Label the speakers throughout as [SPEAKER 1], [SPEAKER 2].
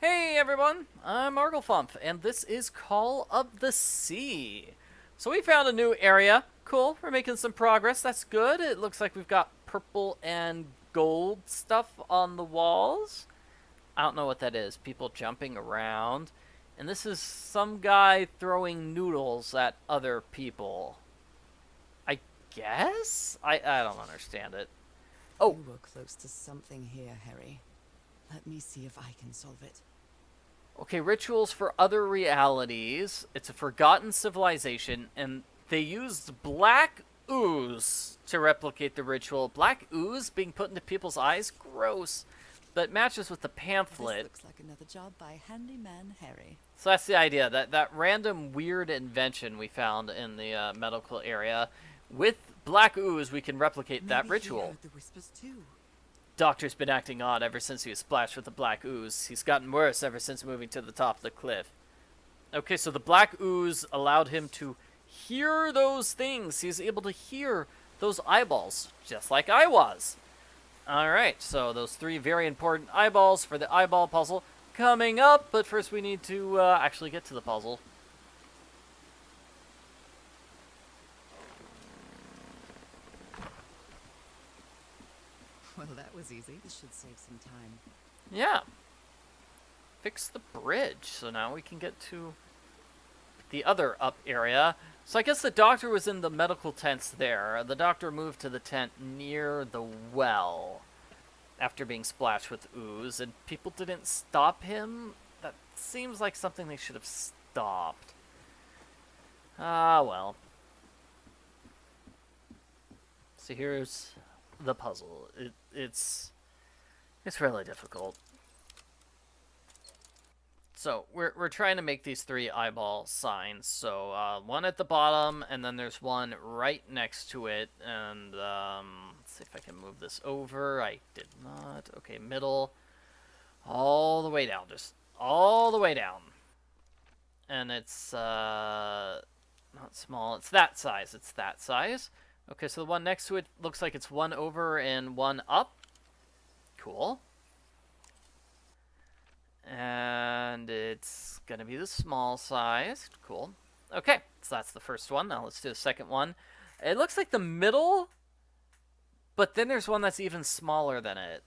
[SPEAKER 1] Hey everyone, I'm Arglefumph, and this is Call of the Sea. So we found a new area. Cool, we're making some progress. That's good. It looks like we've got purple and gold stuff on the walls. I don't know what that is. People jumping around. And this is some guy throwing noodles at other people. I guess? I don't understand it. Oh,
[SPEAKER 2] You were close to something here, Harry. Let me see if I can solve it.
[SPEAKER 1] okay, rituals for other realities. It's a forgotten civilization, and they used black ooze to replicate the ritual. Black ooze being put into people's eyes? Gross. But matches with the pamphlet.
[SPEAKER 2] This looks like another job by handyman Harry.
[SPEAKER 1] So that's the idea. That random weird invention we found in the medical area. With black ooze, we can replicate that
[SPEAKER 2] Maybe
[SPEAKER 1] ritual.
[SPEAKER 2] he heard the whispers too.
[SPEAKER 1] Doctor's been acting odd ever since he was splashed with the black ooze. He's gotten worse ever since moving to the top of the cliff. Okay, so the black ooze allowed him to hear those things. He's able to hear those eyeballs, just like I was. Alright, so those three very important eyeballs for the eyeball puzzle coming up, but first we need to actually get to the puzzle.
[SPEAKER 2] Well, that was easy. This should save some time.
[SPEAKER 1] Yeah. Fix the bridge, so now we can get to the other up area. So I guess the doctor was in the medical tents there. The doctor moved to the tent near the well after being splashed with ooze, and people didn't stop him. That seems like something they should have stopped. Ah, well. So here's the puzzle. It's really difficult. So we're trying to make these three eyeball signs. So one at the bottom, and then there's one right next to it. And let's see if I can move this over. I did not. Okay, middle, all the way down, just all the way down. And it's not small. It's that size. It's that size. Okay, so the one next to it looks like it's one over and one up. Cool. And it's going to be the small size. Cool. Okay, so that's the first one. Now let's do the second one. It looks like the middle, but then there's one that's even smaller than it.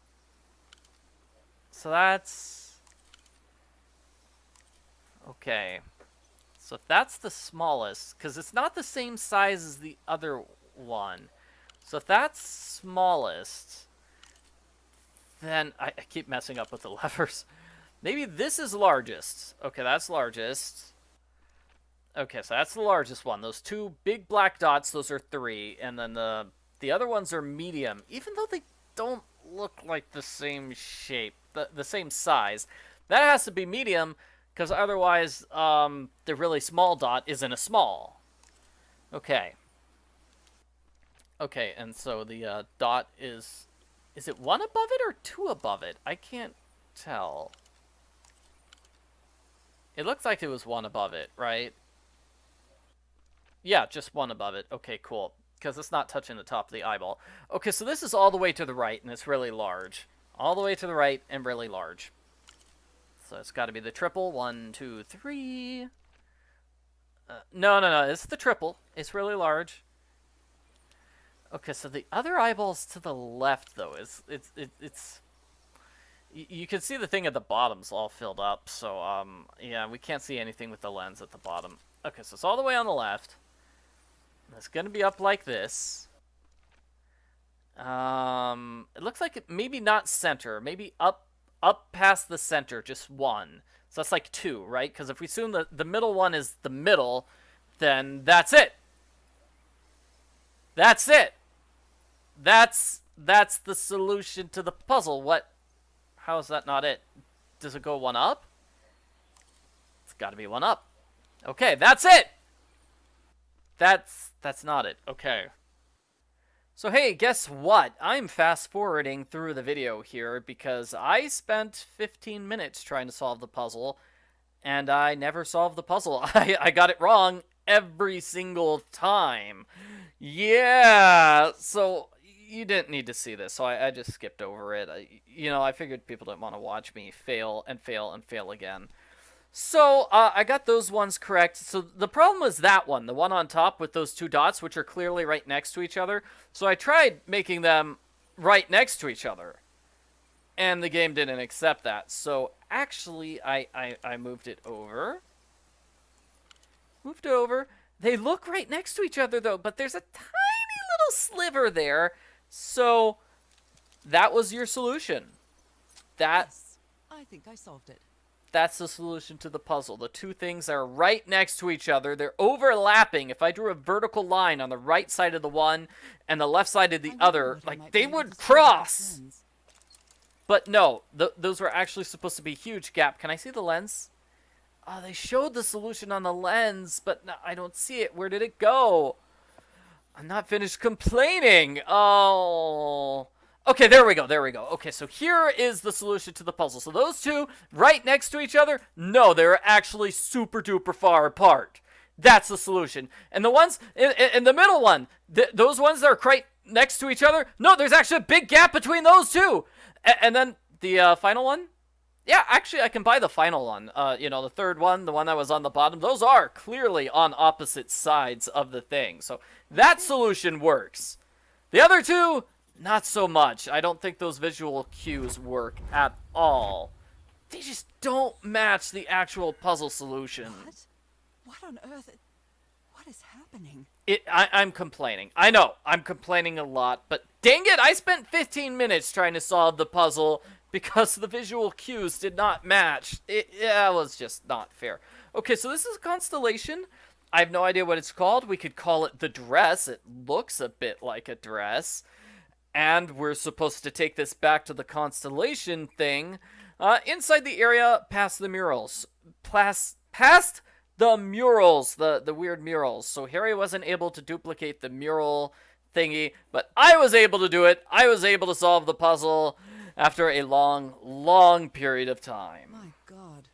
[SPEAKER 1] So that's... okay. So if that's the smallest, because it's not the same size as the other one. So if that's smallest, then I keep messing up with the levers. Maybe this is largest. Okay, that's largest. Okay, so that's the largest one. Those two big black dots, those are 3. And then the other ones are medium. Even though they don't look like the same shape, the same size. That has to be medium, because otherwise the really small dot isn't a small. Okay. Okay, and so the dot is it 1 above it or 2 above it? I can't tell. It looks like it was 1 above it, right? Yeah, just 1 above it. Okay, cool. Because it's not touching the top of the eyeball. Okay, so this is all the way to the right, and it's really large. All the way to the right and really large. So it's got to be the triple. 1, 2, 3. No. It's the triple. It's really large. Okay, so the other eyeball's to the left, though. It's you can see the thing at the bottom's all filled up, so, yeah, we can't see anything with the lens at the bottom. Okay, so it's all the way on the left. It's going to be up like this. It looks like it, maybe not center, maybe up past the center, just 1. So that's like 2, right? Because if we assume the middle one is the middle, then that's it. That's it. That's the solution to the puzzle. What? How is that not it? Does it go 1 up? It's got to be 1 up. Okay, that's it. That's not it. Okay. So hey, guess what? I'm fast forwarding through the video here because I spent 15 minutes trying to solve the puzzle and I never solved the puzzle. I got it wrong every single time. Yeah, so you didn't need to see this, so I just skipped over it. I figured people didn't want to watch me fail and fail and fail again. So I got those ones correct. So the problem was that one, the one on top with those two dots, which are clearly right next to each other. So I tried making them right next to each other, and the game didn't accept that. So actually, I moved it over. Moved it over. They look right next to each other, though, but there's a tiny little sliver there. So that was your solution.
[SPEAKER 2] Yes, I think I solved it.
[SPEAKER 1] That's the solution to the puzzle. The two things are right next to each other. They're overlapping. If I drew a vertical line on the right side of the one and the left side of the other, like, they would cross. But no, those were actually supposed to be a huge gap. Can I see the lens? Oh, they showed the solution on the lens, but no, I don't see it. Where did it go? I'm not finished complaining. Oh. Okay, there we go. Okay, so here is the solution to the puzzle. So those two right next to each other, no, they're actually super duper far apart. That's the solution. And the ones in the middle one, those ones that are right next to each other, no, there's actually a big gap between those two. And then the final one, yeah, actually, I can buy the final one. The third one, the one that was on the bottom, those are clearly on opposite sides of the thing. So that solution works. The other two, not so much. I don't think those visual cues work at all. They just don't match the actual puzzle solution.
[SPEAKER 2] What on earth? What is happening?
[SPEAKER 1] I'm complaining. I know, I'm complaining a lot, but dang it, I spent 15 minutes trying to solve the puzzle because the visual cues did not match. It was just not fair. Okay, so this is a constellation. I have no idea what it's called. We could call it the dress. It looks a bit like a dress. And we're supposed to take this back to the constellation thing. Inside the area, past the murals. Past the murals, the weird murals. So Harry wasn't able to duplicate the mural thingy, but I was able to do it. I was able to solve the puzzle after a long, long period of time.
[SPEAKER 2] My God.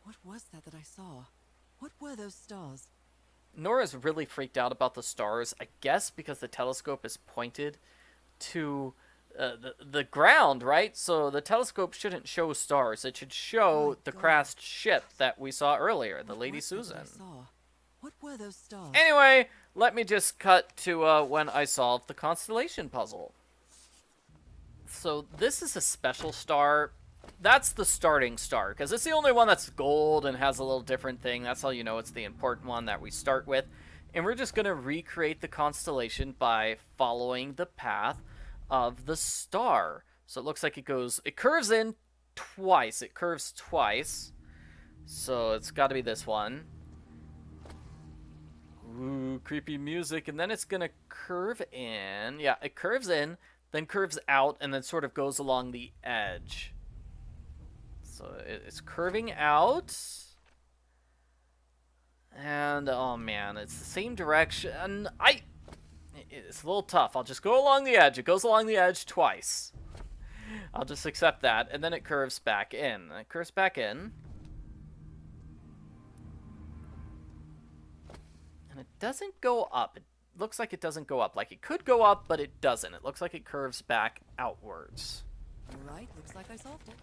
[SPEAKER 2] What was that I saw? What were those stars?
[SPEAKER 1] Nora's really freaked out about the stars, I guess because the telescope is pointed to the ground, right? So the telescope shouldn't show stars. It should show the crashed ship that we saw earlier, the Lady Susan.
[SPEAKER 2] What were those stars?
[SPEAKER 1] Anyway, let me just cut to when I solved the constellation puzzle. So this is a special star. That's the starting star, because it's the only one that's gold and has a little different thing. That's how you know it's the important one that we start with. And we're just going to recreate the constellation by following the path of the star. So it looks like it curves in twice. It curves twice. So it's got to be this one. Ooh, creepy music. And then it's going to curve in. Yeah, it curves in, then curves out, and then sort of goes along the edge. So it's curving out. And, oh man, it's the same direction. It's a little tough. I'll just go along the edge. It goes along the edge twice. I'll just accept that. And then it curves back in. It curves back in. And it doesn't go up. It looks like it doesn't go up. Like it could go up, but it doesn't. It looks like it curves back outwards.
[SPEAKER 2] All right, looks like I solved it.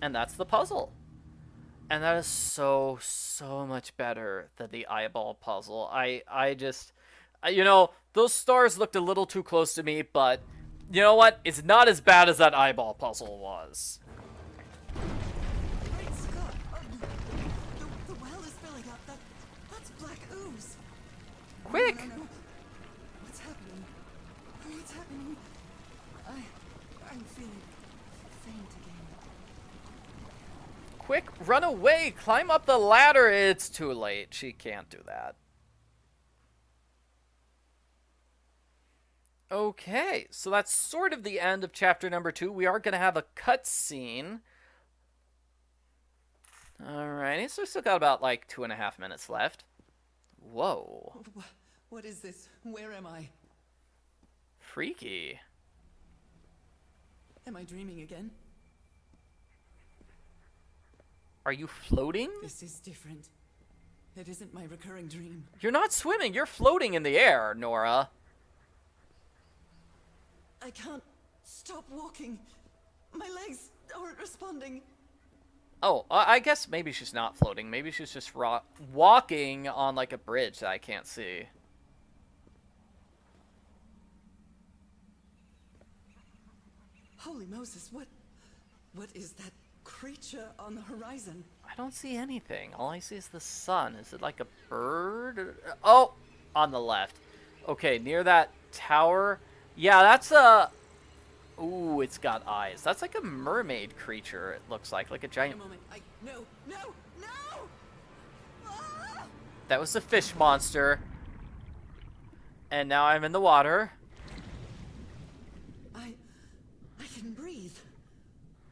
[SPEAKER 1] And that's the puzzle. And that is so much better than the eyeball puzzle. I just, those stars looked a little too close to me, but you know what? It's not as bad as that eyeball puzzle was.
[SPEAKER 2] Great Scott! The well is filling up. That's black ooze.
[SPEAKER 1] Quick!
[SPEAKER 2] No. What's happening? What's happening? I'm feeling faint again.
[SPEAKER 1] Quick, run away! Climb up the ladder! It's too late. She can't do that. Okay, so that's sort of the end of chapter number 2. We are going to have a cutscene. Alrighty, so we still got about like 2.5 minutes left. Whoa.
[SPEAKER 2] What is this? Where am I?
[SPEAKER 1] Freaky.
[SPEAKER 2] Am I dreaming again?
[SPEAKER 1] Are you floating?
[SPEAKER 2] This is different. It isn't my recurring dream.
[SPEAKER 1] You're not swimming, you're floating in the air, Norah.
[SPEAKER 2] I can't stop walking. My legs aren't responding.
[SPEAKER 1] Oh, I guess maybe she's not floating. Maybe she's just walking on like a bridge that I can't see.
[SPEAKER 2] Holy Moses, what is that creature on the horizon?
[SPEAKER 1] I don't see anything. All I see is the sun. Is it like a bird? Oh, on the left. Okay, near that tower. Yeah, that's a... Ooh, it's got eyes. That's like a mermaid creature, it looks like a
[SPEAKER 2] Wait
[SPEAKER 1] giant...
[SPEAKER 2] a moment. No, no, no! Ah!
[SPEAKER 1] That was a fish monster. And now I'm in the water.
[SPEAKER 2] I can breathe.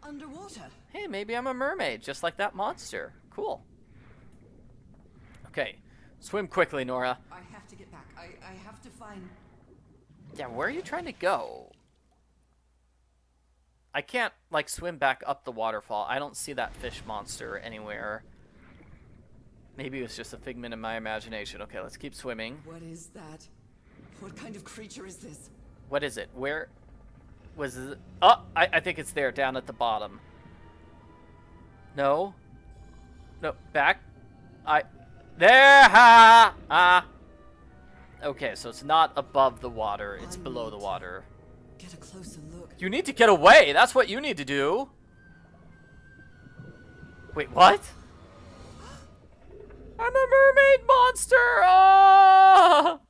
[SPEAKER 2] Underwater.
[SPEAKER 1] Hey, maybe I'm a mermaid, just like that monster. Cool. Okay, swim quickly, Norah.
[SPEAKER 2] I have to get back. I have to find...
[SPEAKER 1] Yeah, where are you trying to go? I can't, like, swim back up the waterfall. I don't see that fish monster anywhere. Maybe it was just a figment of my imagination. Okay, let's keep swimming.
[SPEAKER 2] What is that? What kind of creature is this?
[SPEAKER 1] What is it? Where was it? Oh, I think it's there, down at the bottom. No. No, back. There! Ha! Ah! Okay, so it's not above the water. It's below the water.
[SPEAKER 2] Get a closer look.
[SPEAKER 1] You need to get away. That's what you need to do. Wait, what? I'm a mermaid monster. Oh!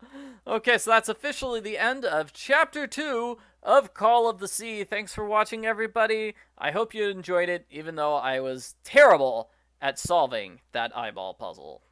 [SPEAKER 1] Okay, so that's officially the end of Chapter 2 of Call of the Sea. Thanks for watching, everybody. I hope you enjoyed it, even though I was terrible at solving that eyeball puzzle.